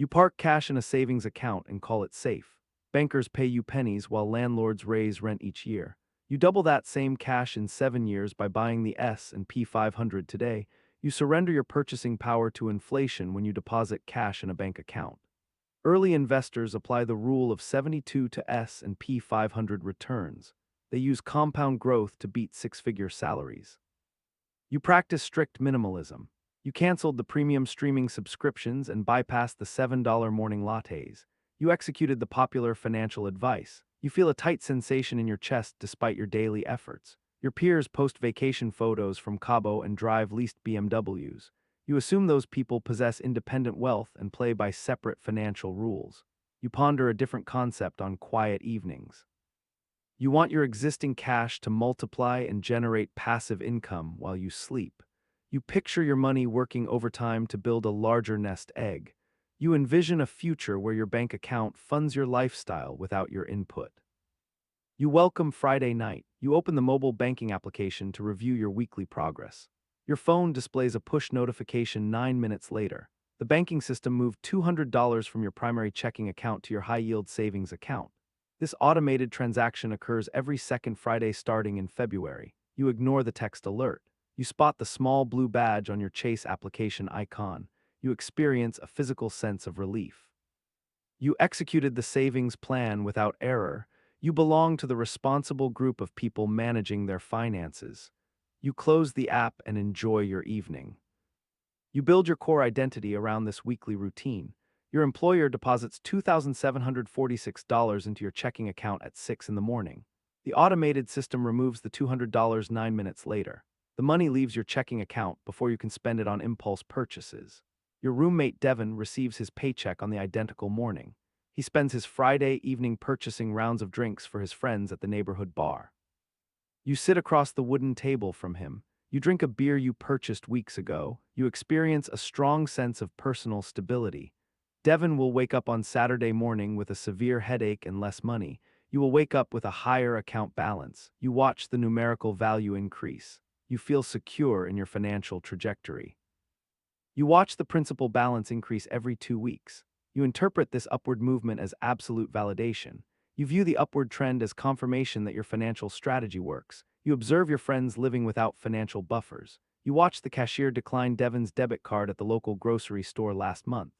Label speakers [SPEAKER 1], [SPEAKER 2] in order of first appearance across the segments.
[SPEAKER 1] You park cash in a savings account and call it safe. Bankers pay you pennies while landlords raise rent each year. You double that same cash in 7 years by buying the S&P 500 today. You surrender your purchasing power to inflation when you deposit cash in a bank account. Early investors apply the rule of 72 to S&P 500 returns. They use compound growth to beat six-figure salaries. You practice strict minimalism. You canceled the premium streaming subscriptions and bypassed the $7 morning lattes. You executed the popular financial advice. You feel a tight sensation in your chest despite your daily efforts. Your peers post vacation photos from Cabo and drive leased BMWs. You assume those people possess independent wealth and play by separate financial rules. You ponder a different concept on quiet evenings. You want your existing cash to multiply and generate passive income while you sleep. You picture your money working overtime to build a larger nest egg. You envision a future where your bank account funds your lifestyle without your input. You welcome Friday night. You open the mobile banking application to review your weekly progress. Your phone displays a push notification 9 minutes later. The banking system moved $200 from your primary checking account to your high-yield savings account. This automated transaction occurs every second Friday starting in February. You ignore the text alert. You spot the small blue badge on your Chase application icon. You experience a physical sense of relief. You executed the savings plan without error. You belong to the responsible group of people managing their finances. You close the app and enjoy your evening. You build your core identity around this weekly routine. Your employer deposits $2,746 into your checking account at 6 in the morning. The automated system removes the $200 9 minutes later. The money leaves your checking account before you can spend it on impulse purchases. Your roommate Devin receives his paycheck on the identical morning. He spends his Friday evening purchasing rounds of drinks for his friends at the neighborhood bar. You sit across the wooden table from him. You drink a beer you purchased weeks ago. You experience a strong sense of personal stability. Devin will wake up on Saturday morning with a severe headache and less money. You will wake up with a higher account balance. You watch the numerical value increase. You feel secure in your financial trajectory. You watch the principal balance increase every 2 weeks. You interpret this upward movement as absolute validation. You view the upward trend as confirmation that your financial strategy works. You observe your friends living without financial buffers. You watch the cashier decline Devin's debit card at the local grocery store last month.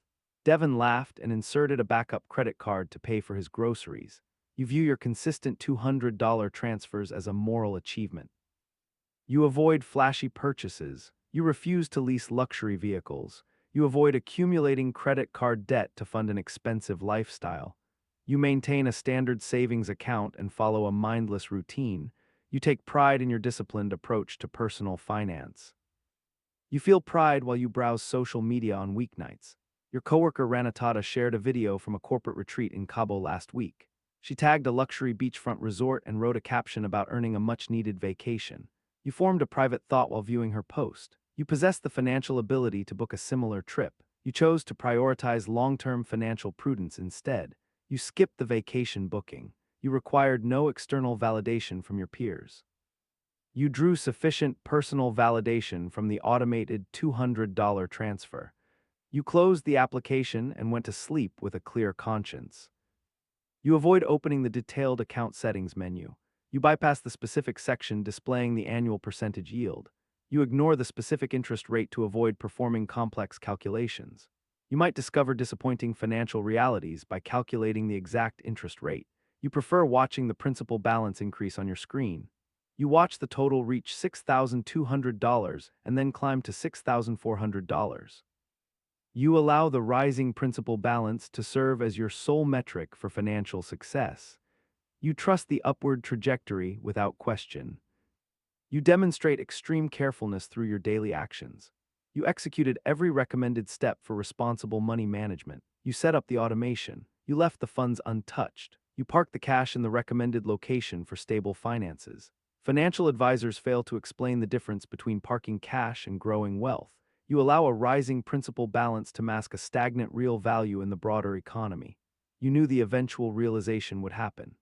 [SPEAKER 1] Devin laughed and inserted a backup credit card to pay for his groceries. You view your consistent $200 transfers as a moral achievement. You avoid flashy purchases. You refuse to lease luxury vehicles. You avoid accumulating credit card debt to fund an expensive lifestyle. You maintain a standard savings account and follow a mindless routine. You take pride in your disciplined approach to personal finance. You feel pride while you browse social media on weeknights. Your coworker Ranatata shared a video from a corporate retreat in Cabo last week. She tagged a luxury beachfront resort and wrote a caption about earning a much-needed vacation. You formed a private thought while viewing her post. You possess the financial ability to book a similar trip. You chose to prioritize long-term financial prudence instead. You skipped the vacation booking. You required no external validation from your peers. You drew sufficient personal validation from the automated $200 transfer. You closed the application and went to sleep with a clear conscience. You avoid opening the detailed account settings menu. You bypass the specific section displaying the annual percentage yield. You ignore the specific interest rate to avoid performing complex calculations. You might discover disappointing financial realities by calculating the exact interest rate. You prefer watching the principal balance increase on your screen. You watch the total reach $6,200 and then climb to $6,400. You allow the rising principal balance to serve as your sole metric for financial success. You trust the upward trajectory without question. You demonstrate extreme carefulness through your daily actions. You executed every recommended step for responsible money management. You set up the automation. You left the funds untouched. You parked the cash in the recommended location for stable finances. Financial advisors fail to explain the difference between parking cash and growing wealth. You allow a rising principal balance to mask a stagnant real value in the broader economy. You knew the eventual realization would happen.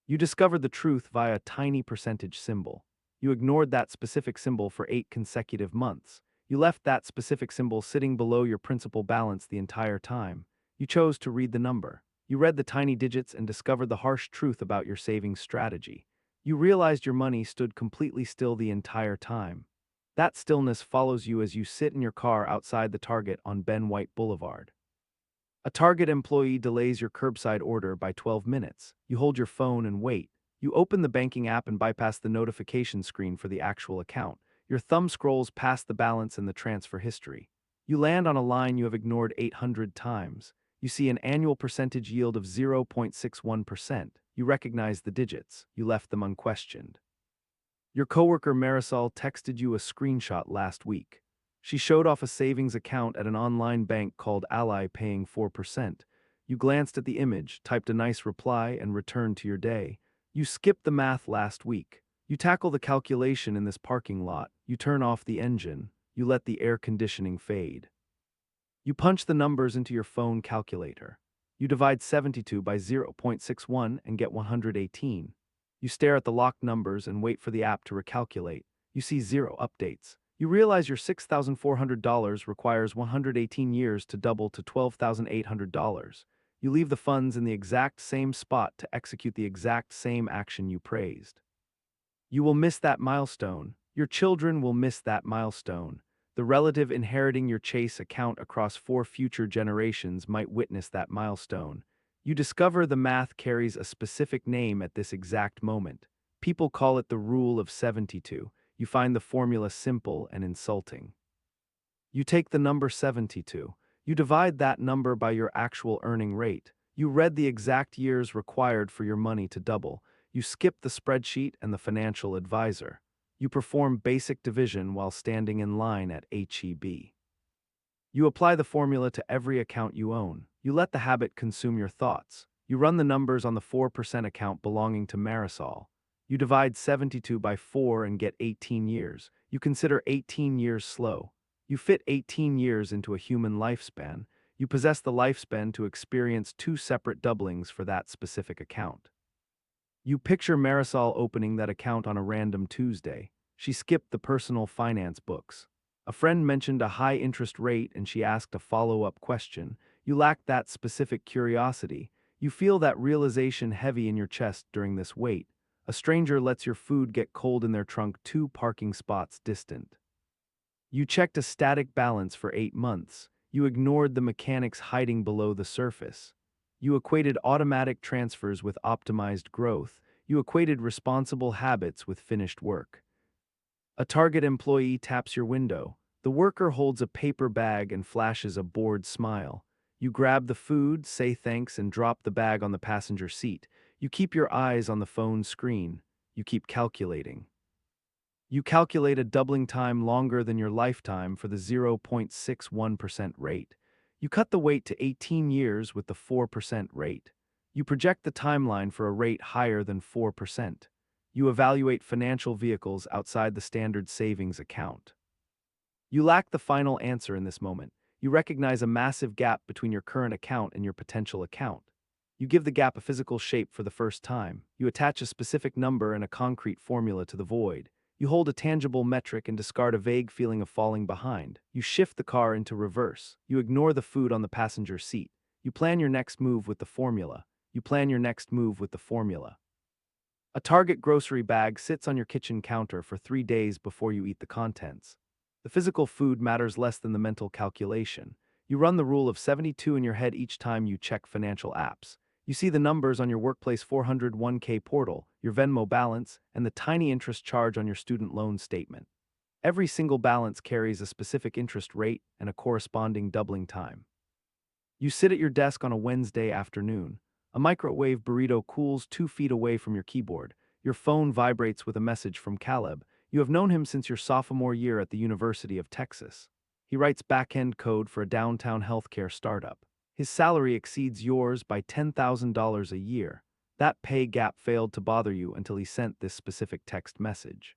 [SPEAKER 1] You discovered the truth via a tiny percentage symbol. You ignored that specific symbol for 8 consecutive months. You left that specific symbol sitting below your principal balance the entire time. You chose to read the number. You read the tiny digits and discovered the harsh truth about your savings strategy. You realized your money stood completely still the entire time. That stillness follows you as you sit in your car outside the Target on Ben White Boulevard. A Target employee delays your curbside order by 12 minutes. You hold your phone and wait. You open the banking app and bypass the notification screen for the actual account. Your thumb scrolls past the balance and the transfer history. You land on a line you have ignored 800 times. You see an annual percentage yield of 0.61%. You recognize the digits. You left them unquestioned. Your coworker Marisol texted you a screenshot last week. She showed off a savings account at an online bank called Ally paying 4%. You glanced at the image, typed a nice reply, and returned to your day. You skipped the math last week. You tackle the calculation in this parking lot. You turn off the engine. You let the air conditioning fade. You punch the numbers into your phone calculator. You divide 72 by 0.61 and get 118. You stare at the locked numbers and wait for the app to recalculate. You see zero updates. You realize your $6,400 requires 118 years to double to $12,800. You leave the funds in the exact same spot to execute the exact same action you praised. You will miss that milestone. Your children will miss that milestone. The relative inheriting your Chase account across 4 future generations might witness that milestone. You discover the math carries a specific name at this exact moment. People call it the Rule of 72. You find the formula simple and insulting. You take the number 72. You divide that number by your actual earning rate. You read the exact years required for your money to double. You skip the spreadsheet and the financial advisor. You perform basic division while standing in line at H-E-B. You apply the formula to every account you own. You let the habit consume your thoughts. You run the numbers on the 4% account belonging to Marisol. You divide 72 by 4 and get 18 years. You consider 18 years slow. You fit 18 years into a human lifespan. You possess the lifespan to experience 2 separate doublings for that specific account. You picture Marisol opening that account on a random Tuesday. She skipped the personal finance books. A friend mentioned a high interest rate and she asked a follow-up question. You lack that specific curiosity. You feel that realization heavy in your chest during this wait. A stranger lets your food get cold in their trunk 2 parking spots distant. You checked a static balance for 8 months. You ignored the mechanics hiding below the surface. You equated automatic transfers with optimized growth. You equated responsible habits with finished work. A Target employee taps your window. The worker holds a paper bag and flashes a bored smile. You grab the food, say thanks, and drop the bag on the passenger seat. You keep your eyes on the phone screen. You keep calculating. You calculate a doubling time longer than your lifetime for the 0.61% rate. You cut the wait to 18 years with the 4% rate. You project the timeline for a rate higher than 4%. You evaluate financial vehicles outside the standard savings account. You lack the final answer in this moment. You recognize a massive gap between your current account and your potential account. You give the gap a physical shape for the first time. You attach a specific number and a concrete formula to the void. You hold a tangible metric and discard a vague feeling of falling behind. You shift the car into reverse. You ignore the food on the passenger seat. You plan your next move with the formula. You plan your next move with the formula. A Target grocery bag sits on your kitchen counter for 3 days before you eat the contents. The physical food matters less than the mental calculation. You run the rule of 72 in your head each time you check financial apps. You see the numbers on your workplace 401k portal, your Venmo balance, and the tiny interest charge on your student loan statement. Every single balance carries a specific interest rate and a corresponding doubling time. You sit at your desk on a Wednesday afternoon. A microwave burrito cools 2 feet away from your keyboard. Your phone vibrates with a message from Caleb. You have known him since your sophomore year at the University of Texas. He writes back-end code for a downtown healthcare startup. His salary exceeds yours by $10,000 a year. That pay gap failed to bother you until he sent this specific text message.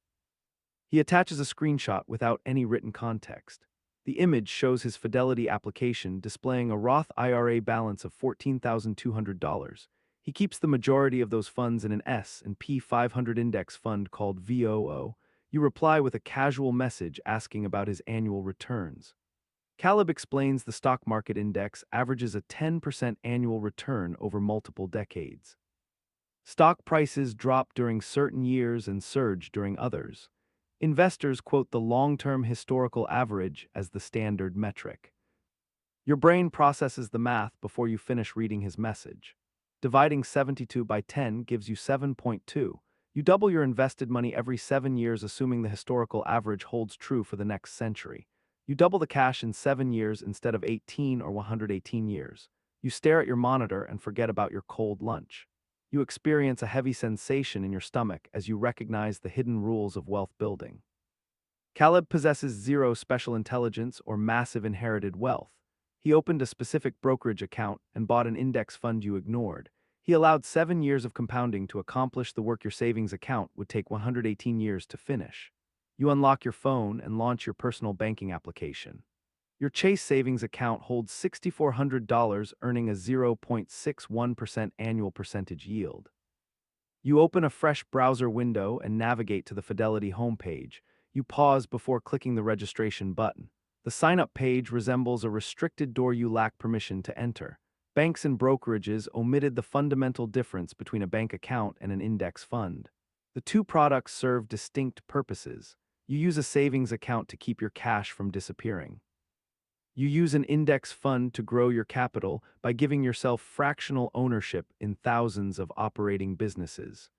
[SPEAKER 1] He attaches a screenshot without any written context. The image shows his Fidelity application displaying a Roth IRA balance of $14,200. He keeps the majority of those funds in an S&P 500 index fund called VOO. You reply with a casual message asking about his annual returns. Caleb explains the stock market index averages a 10% annual return over multiple decades. Stock prices drop during certain years and surge during others. Investors quote the long-term historical average as the standard metric. Your brain processes the math before you finish reading his message. Dividing 72 by 10 gives you 7.2. You double your invested money every 7 years, assuming the historical average holds true for the next century. You double the cash in 7 years instead of 18 or 118 years. You stare at your monitor and forget about your cold lunch. You experience a heavy sensation in your stomach as you recognize the hidden rules of wealth building. Caleb possesses zero special intelligence or massive inherited wealth. He opened a specific brokerage account and bought an index fund you ignored. He allowed 7 years of compounding to accomplish the work your savings account would take 118 years to finish. You unlock your phone and launch your personal banking application. Your Chase savings account holds $6,400, earning a 0.61% annual percentage yield. You open a fresh browser window and navigate to the Fidelity homepage. You pause before clicking the registration button. The sign-up page resembles a restricted door you lack permission to enter. Banks and brokerages omitted the fundamental difference between a bank account and an index fund. The two products serve distinct purposes. You use a savings account to keep your cash from disappearing. You use an index fund to grow your capital by giving yourself fractional ownership in thousands of operating businesses.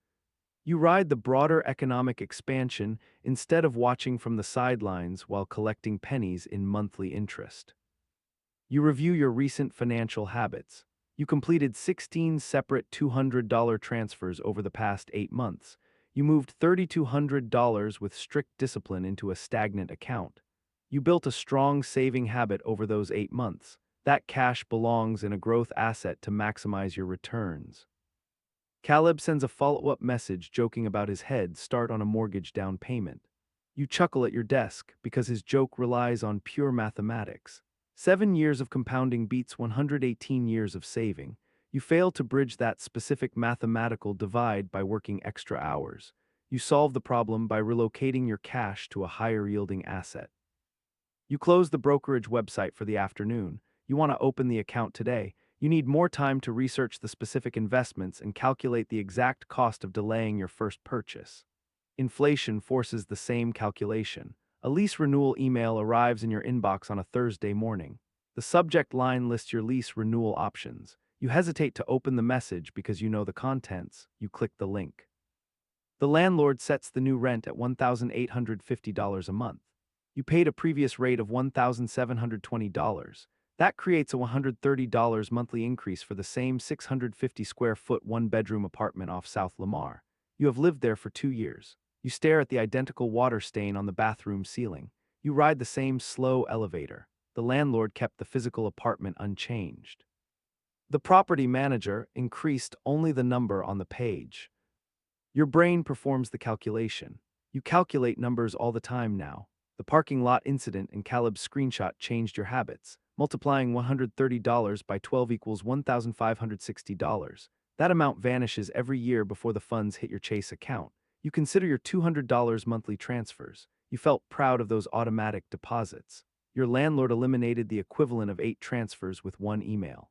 [SPEAKER 1] You ride the broader economic expansion instead of watching from the sidelines while collecting pennies in monthly interest. You review your recent financial habits. You completed 16 separate $200 transfers over the past 8 months. You moved $3,200 with strict discipline into a stagnant account. You built a strong saving habit over those 8 months. That cash belongs in a growth asset to maximize your returns. Caleb sends a follow-up message joking about his head start on a mortgage down payment. You chuckle at your desk because his joke relies on pure mathematics. 7 years of compounding beats 118 years of saving. You fail to bridge that specific mathematical divide by working extra hours. You solve the problem by relocating your cash to a higher-yielding asset. You close the brokerage website for the afternoon. You want to open the account today. You need more time to research the specific investments and calculate the exact cost of delaying your first purchase. Inflation forces the same calculation. A lease renewal email arrives in your inbox on a Thursday morning. The subject line lists your lease renewal options. You hesitate to open the message because you know the contents. You click the link. The landlord sets the new rent at $1,850 a month. You paid a previous rate of $1,720. That creates a $130 monthly increase for the same 650 square foot one-bedroom apartment off South Lamar. You have lived there for 2 years. You stare at the identical water stain on the bathroom ceiling. You ride the same slow elevator. The landlord kept the physical apartment unchanged. The property manager increased only the number on the page. Your brain performs the calculation. You calculate numbers all the time now. The parking lot incident in Caleb's screenshot changed your habits. Multiplying $130 by 12 equals $1,560. That amount vanishes every year before the funds hit your Chase account. You consider your $200 monthly transfers. You felt proud of those automatic deposits. Your landlord eliminated the equivalent of 8 transfers with 1 email.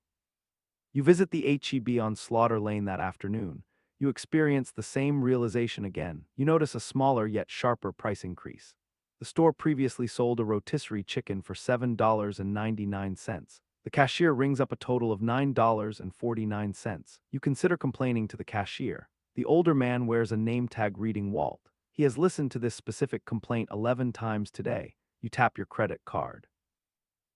[SPEAKER 1] You visit the H-E-B on Slaughter Lane that afternoon. You experience the same realization again. You notice a smaller yet sharper price increase. The store previously sold a rotisserie chicken for $7.99. The cashier rings up a total of $9.49. You consider complaining to the cashier. The older man wears a name tag reading Walt. He has listened to this specific complaint 11 times today. You tap your credit card.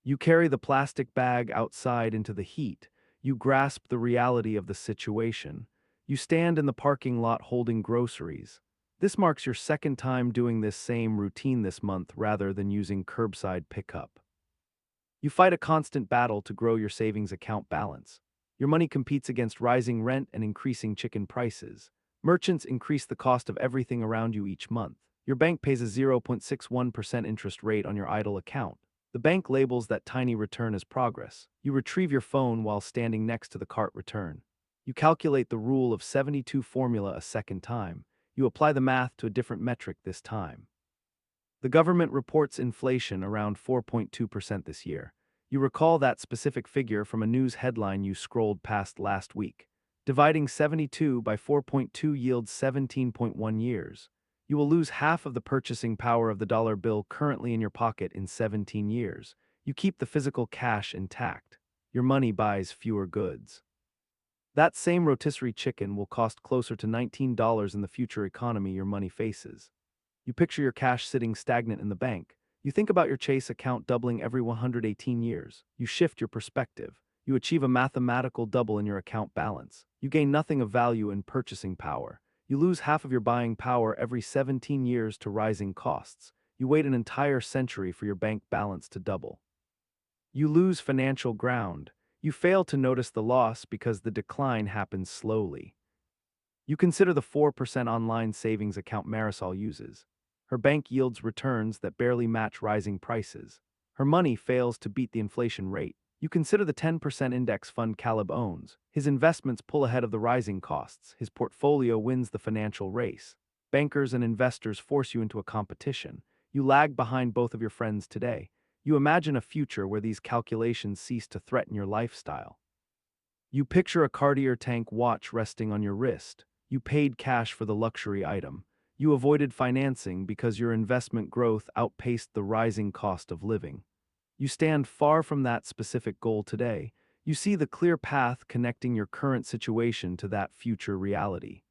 [SPEAKER 1] You carry the plastic bag outside into the heat. You grasp the reality of the situation. You stand in the parking lot holding groceries. This marks your second time doing this same routine this month rather than using curbside pickup. You fight a constant battle to grow your savings account balance. Your money competes against rising rent and increasing chicken prices. Merchants increase the cost of everything around you each month. Your bank pays a 0.61% interest rate on your idle account. The bank labels that tiny return as progress. You retrieve your phone while standing next to the cart return. You calculate the rule of 72 formula a second time. You apply the math to a different metric this time. The government reports inflation around 4.2% this year. You recall that specific figure from a news headline you scrolled past last week. Dividing 72 by 4.2 yields 17.1 years. You will lose half of the purchasing power of the dollar bill currently in your pocket in 17 years. You keep the physical cash intact. Your money buys fewer goods. That same rotisserie chicken will cost closer to $19 in the future economy your money faces. You picture your cash sitting stagnant in the bank. You think about your Chase account doubling every 118 years. You shift your perspective. You achieve a mathematical double in your account balance. You gain nothing of value in purchasing power. You lose half of your buying power every 17 years to rising costs. You wait an entire century for your bank balance to double. You lose financial ground. You fail to notice the loss because the decline happens slowly. You consider the 4% online savings account Marisol uses. Her bank yields returns that barely match rising prices. Her money fails to beat the inflation rate. You consider the 10% index fund Caleb owns. His investments pull ahead of the rising costs. His portfolio wins the financial race. Bankers and investors force you into a competition. You lag behind both of your friends today. You imagine a future where these calculations cease to threaten your lifestyle. You picture a Cartier tank watch resting on your wrist. You paid cash for the luxury item. You avoided financing because your investment growth outpaced the rising cost of living. You stand far from that specific goal today. You see the clear path connecting your current situation to that future reality.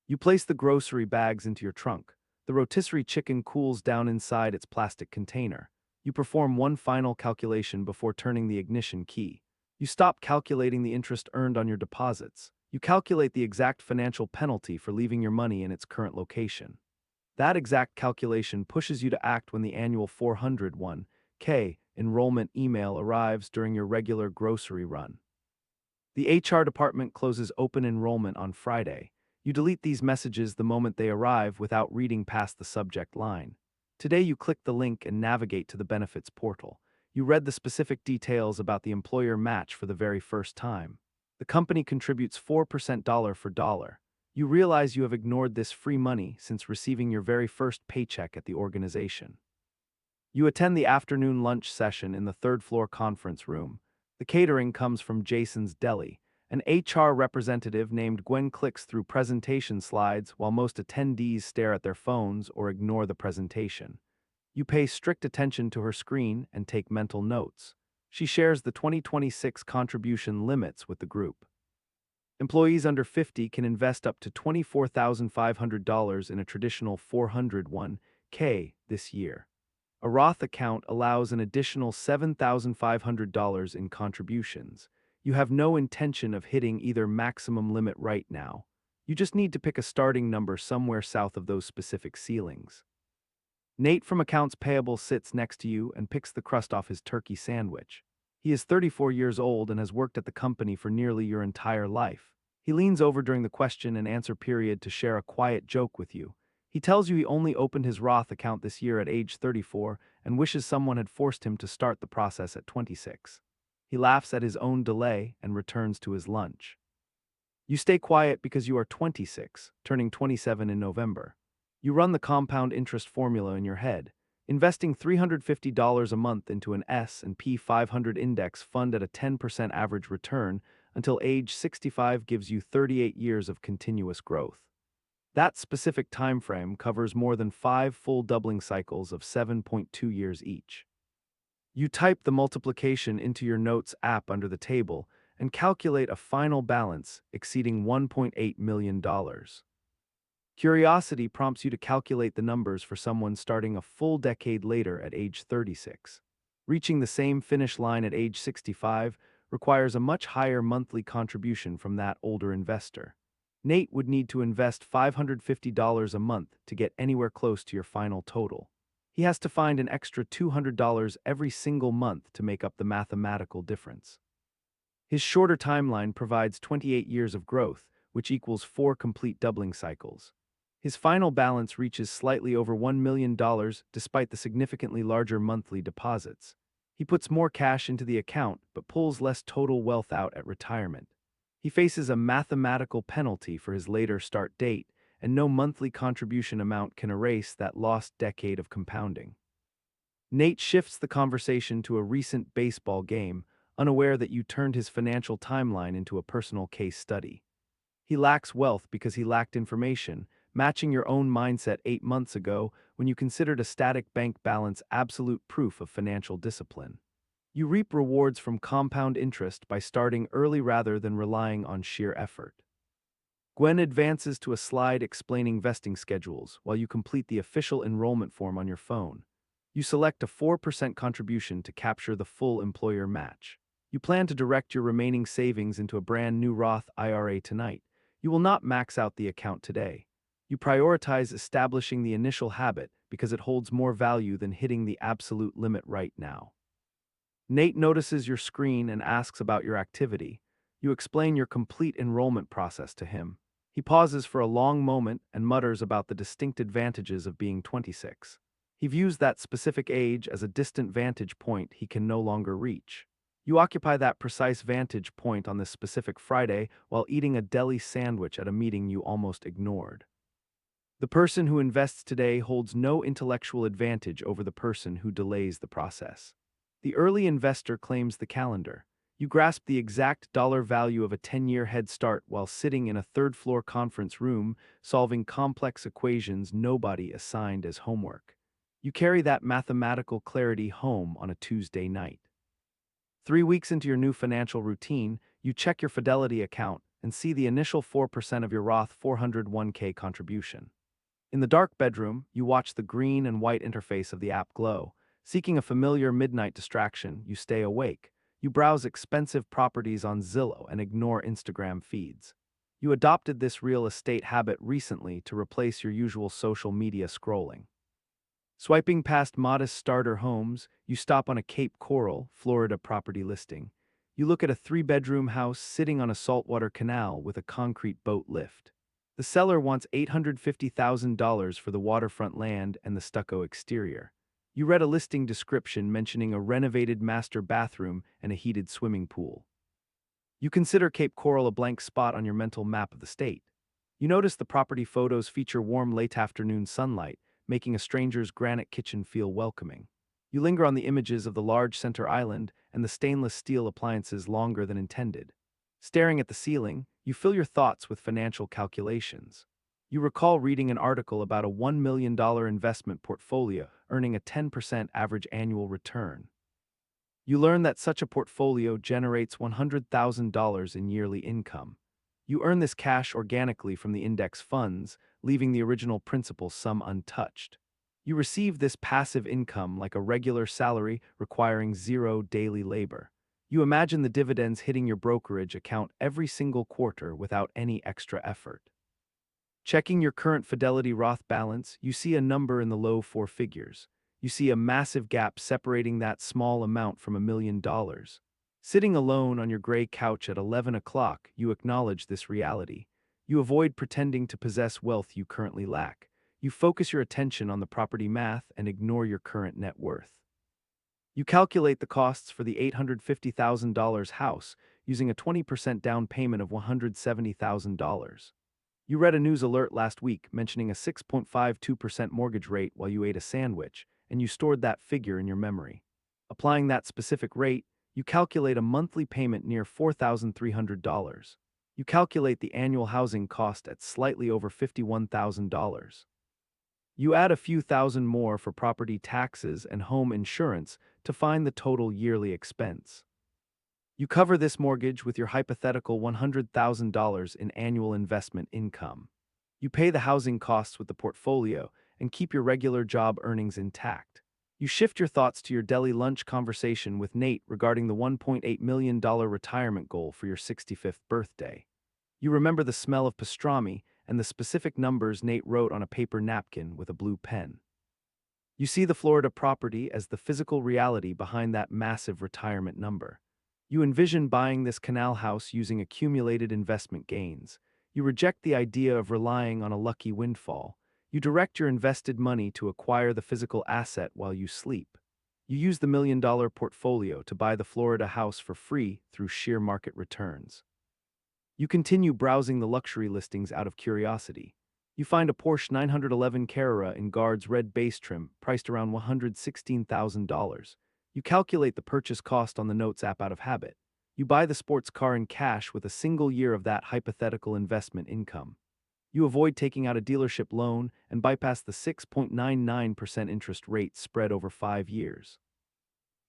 [SPEAKER 1] You place the grocery bags into your trunk. The rotisserie chicken cools down inside its plastic container. You perform one final calculation before turning the ignition key. You stop calculating the interest earned on your deposits. You calculate the exact financial penalty for leaving your money in its current location. That exact calculation pushes you to act when the annual 401k enrollment email arrives during your regular grocery run. The HR department closes open enrollment on Friday. You delete these messages the moment they arrive without reading past the subject line. Today you click the link and navigate to the benefits portal. You read the specific details about the employer match for the very first time. The company contributes 4% dollar for dollar. You realize you have ignored this free money since receiving your very first paycheck at the organization. You attend the afternoon lunch session in the third-floor conference room. The catering comes from Jason's Deli. An HR representative named Gwen clicks through presentation slides while most attendees stare at their phones or ignore the presentation. You pay strict attention to her screen and take mental notes. She shares the 2026 contribution limits with the group. Employees under 50 can invest up to $24,500 in a traditional 401k this year. A Roth account allows an additional $7,500 in contributions. You have no intention of hitting either maximum limit right now. You just need to pick a starting number somewhere south of those specific ceilings. Nate from Accounts Payable sits next to you and picks the crust off his turkey sandwich. He is 34 years old and has worked at the company for nearly your entire life. He leans over during the question and answer period to share a quiet joke with you. He tells you he only opened his Roth account this year at age 34 and wishes someone had forced him to start the process at 26. He laughs at his own delay and returns to his lunch. You stay quiet because you are 26, turning 27 in November. You run the compound interest formula in your head, investing $350 a month into an S&P 500 index fund at a 10% average return until age 65 gives you 38 years of continuous growth. That specific time frame covers more than 5 full doubling cycles of 7.2 years each. You type the multiplication into your notes app under the table and calculate a final balance exceeding $1.8 million. Curiosity prompts you to calculate the numbers for someone starting a full decade later at age 36. Reaching the same finish line at age 65 requires a much higher monthly contribution from that older investor. Nate would need to invest $550 a month to get anywhere close to your final total. He has to find an extra $200 every single month to make up the mathematical difference. His shorter timeline provides 28 years of growth, which equals 4 complete doubling cycles. His final balance reaches slightly over $1 million despite the significantly larger monthly deposits. He puts more cash into the account but pulls less total wealth out at retirement. He faces a mathematical penalty for his later start date and no monthly contribution amount can erase that lost decade of compounding. Nate shifts the conversation to a recent baseball game, unaware that you turned his financial timeline into a personal case study. He lacks wealth because he lacked information, matching your own mindset 8 months ago when you considered a static bank balance absolute proof of financial discipline. You reap rewards from compound interest by starting early rather than relying on sheer effort. Gwen advances to a slide explaining vesting schedules while you complete the official enrollment form on your phone. You select a 4% contribution to capture the full employer match. You plan to direct your remaining savings into a brand new Roth IRA tonight. You will not max out the account today. You prioritize establishing the initial habit because it holds more value than hitting the absolute limit right now. Nate notices your screen and asks about your activity. You explain your complete enrollment process to him. He pauses for a long moment and mutters about the distinct advantages of being 26. He views that specific age as a distant vantage point he can no longer reach. You occupy that precise vantage point on this specific Friday while eating a deli sandwich at a meeting you almost ignored. The person who invests today holds no intellectual advantage over the person who delays the process. The early investor claims the calendar. You grasp the exact dollar value of a 10-year head start while sitting in a third-floor conference room solving complex equations nobody assigned as homework. You carry that mathematical clarity home on a Tuesday night. 3 weeks into your new financial routine, you check your Fidelity account and see the initial 4% of your Roth 401k contribution. In the dark bedroom, you watch the green and white interface of the app glow. Seeking a familiar midnight distraction, you stay awake. You browse expensive properties on Zillow and ignore Instagram feeds. You adopted this real estate habit recently to replace your usual social media scrolling. Swiping past modest starter homes, you stop on a Cape Coral, Florida property listing. You look at a 3-bedroom house sitting on a saltwater canal with a concrete boat lift. The seller wants $850,000 for the waterfront land and the stucco exterior. You read a listing description mentioning a renovated master bathroom and a heated swimming pool. You consider Cape Coral a blank spot on your mental map of the state. You notice the property photos feature warm late afternoon sunlight, making a stranger's granite kitchen feel welcoming. You linger on the images of the large center island and the stainless steel appliances longer than intended. Staring at the ceiling, you fill your thoughts with financial calculations. You recall reading an article about a $1 million investment portfolio earning a 10% average annual return. You learn that such a portfolio generates $100,000 in yearly income. You earn this cash organically from the index funds, leaving the original principal sum untouched. You receive this passive income like a regular salary requiring zero daily labor. You imagine the dividends hitting your brokerage account every single quarter without any extra effort. Checking your current Fidelity Roth balance, you see a number in the low four figures. You see a massive gap separating that small amount from $1 million. Sitting alone on your gray couch at 11 o'clock, you acknowledge this reality. You avoid pretending to possess wealth you currently lack. You focus your attention on the property math and ignore your current net worth. You calculate the costs for the $850,000 house using a 20% down payment of $170,000. You read a news alert last week mentioning a 6.52% mortgage rate while you ate a sandwich, and you stored that figure in your memory. Applying that specific rate, you calculate a monthly payment near $4,300. You calculate the annual housing cost at slightly over $51,000. You add a few thousand more for property taxes and home insurance to find the total yearly expense. You cover this mortgage with your hypothetical $100,000 in annual investment income. You pay the housing costs with the portfolio and keep your regular job earnings intact. You shift your thoughts to your deli lunch conversation with Nate regarding the $1.8 million retirement goal for your 65th birthday. You remember the smell of pastrami and the specific numbers Nate wrote on a paper napkin with a blue pen. You see the Florida property as the physical reality behind that massive retirement number. You envision buying this canal house using accumulated investment gains. You reject the idea of relying on a lucky windfall. You direct your invested money to acquire the physical asset while you sleep. You use the $1 million portfolio to buy the Florida house for free through sheer market returns. You continue browsing the luxury listings out of curiosity. You find a Porsche 911 Carrera in Guard's red base trim, priced around $116,000. You calculate the purchase cost on the Notes app out of habit. You buy the sports car in cash with a single year of that hypothetical investment income. You avoid taking out a dealership loan and bypass the 6.99% interest rate spread over 5 years.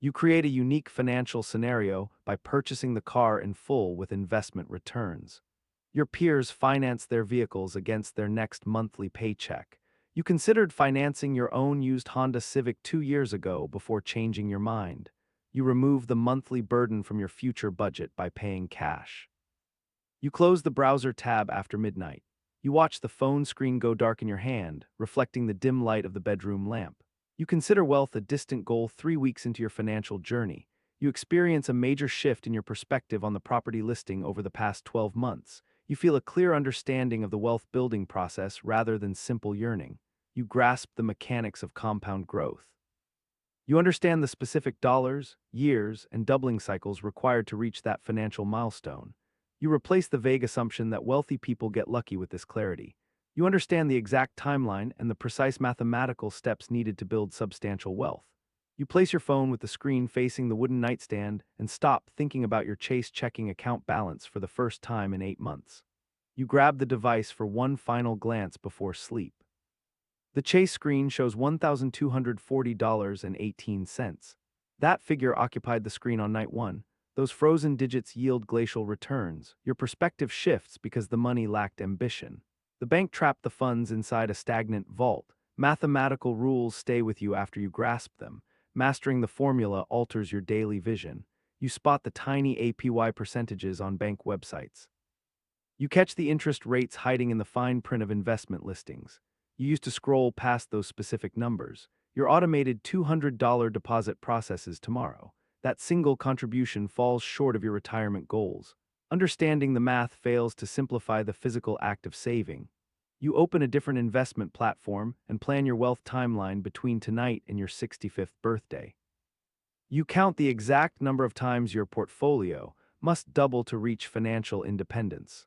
[SPEAKER 1] You create a unique financial scenario by purchasing the car in full with investment returns. Your peers finance their vehicles against their next monthly paycheck. You considered financing your own used Honda Civic 2 years ago before changing your mind. You remove the monthly burden from your future budget by paying cash. You close the browser tab after midnight. You watch the phone screen go dark in your hand, reflecting the dim light of the bedroom lamp. You consider wealth a distant goal 3 weeks into your financial journey. You experience a major shift in your perspective on the property listing over the past 12 months. You feel a clear understanding of the wealth building process rather than simple yearning. You grasp the mechanics of compound growth. You understand the specific dollars, years, and doubling cycles required to reach that financial milestone. You replace the vague assumption that wealthy people get lucky with this clarity. You understand the exact timeline and the precise mathematical steps needed to build substantial wealth. You place your phone with the screen facing the wooden nightstand and stop thinking about your Chase checking account balance for the first time in 8 months. You grab the device for one final glance before sleep. The Chase screen shows $1,240.18. That figure occupied the screen on night one. Those frozen digits yield glacial returns. Your perspective shifts because the money lacked ambition. The bank trapped the funds inside a stagnant vault. Mathematical rules stay with you after you grasp them. Mastering the formula alters your daily vision. You spot the tiny APY percentages on bank websites. You catch the interest rates hiding in the fine print of investment listings. You used to scroll past those specific numbers. Your automated $200 deposit processes tomorrow. That single contribution falls short of your retirement goals. Understanding the math fails to simplify the physical act of saving. You open a different investment platform and plan your wealth timeline between tonight and your 65th birthday. You count the exact number of times your portfolio must double to reach financial independence.